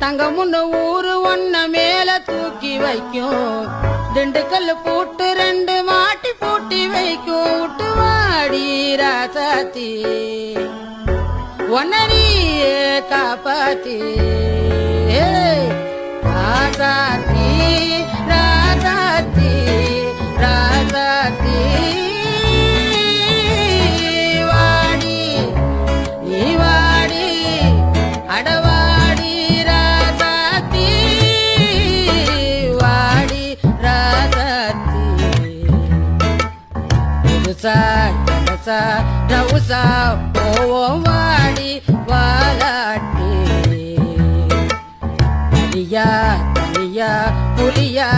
தங்கமுன்னு ஊரு ஒன்ன மேல தூக்கி வைக்கும் திண்டுக்கல் பூட்டு 2 மாட்டி பூட்டி வைக்கும் விட்டு வாடி ராசாத்தி ஒன்னரியே காப்பாத்தி ராசாத்தி ராசாத்தி ராசாத்தி வாடி நீ வாடி அடவாடி ராசாத்தி வாடி ராசாத்தி புதுசா கனசா ரவுசா போவோம் வாடி வாலாட்டி தனியா தனியா புலியா